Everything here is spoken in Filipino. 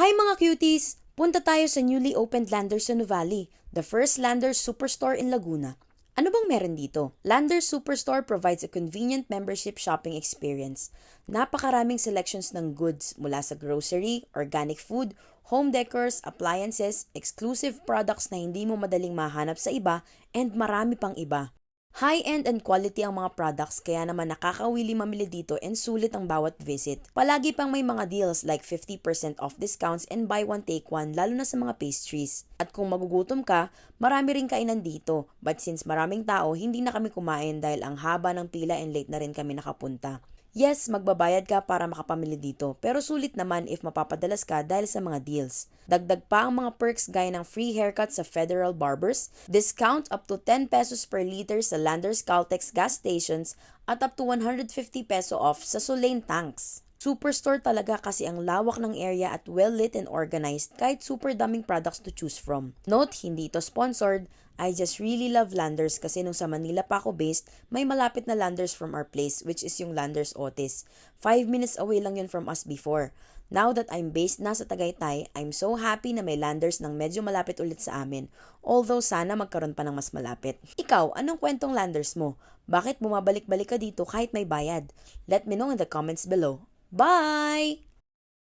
Hi mga cuties! Punta tayo sa newly opened Landers sa Nuvali, the first Landers Superstore in Laguna. Ano bang meron dito? Landers Superstore provides a convenient membership shopping experience. Napakaraming selections ng goods mula sa grocery, organic food, home decors, appliances, exclusive products na hindi mo madaling mahanap sa iba, and marami pang iba. High-end and quality ang mga products kaya naman nakakawili mamili dito and sulit ang bawat visit. Palagi pang may mga deals like 50% off discounts and buy one take one lalo na sa mga pastries. At kung magugutom ka, marami ring kainan dito. But since maraming tao, hindi na kami kumain dahil ang haba ng pila and late na rin kami nakapunta. Yes, magbabayad ka para makapamili dito, pero sulit naman if mapapadalas ka dahil sa mga deals. Dagdag pa ang mga perks gaya ng free haircut sa Federal Barbers, discount up to 10 pesos per liter sa Landers Caltex gas stations, at up to 150 peso off sa Solane tanks. Superstore talaga kasi ang lawak ng area at well-lit and organized kahit super daming products to choose from. Note, hindi ito sponsored. I just really love Landers kasi nung sa Manila pa ako based, may malapit na Landers from our place which is yung Landers Otis. 5 minutes away lang yun from us before. Now that I'm based na sa Tagaytay, I'm so happy na may Landers nang medyo malapit ulit sa amin. Although sana magkaroon pa ng mas malapit. Ikaw, anong kwentong Landers mo? Bakit bumabalik-balik ka dito kahit may bayad? Let me know in the comments below. Bye!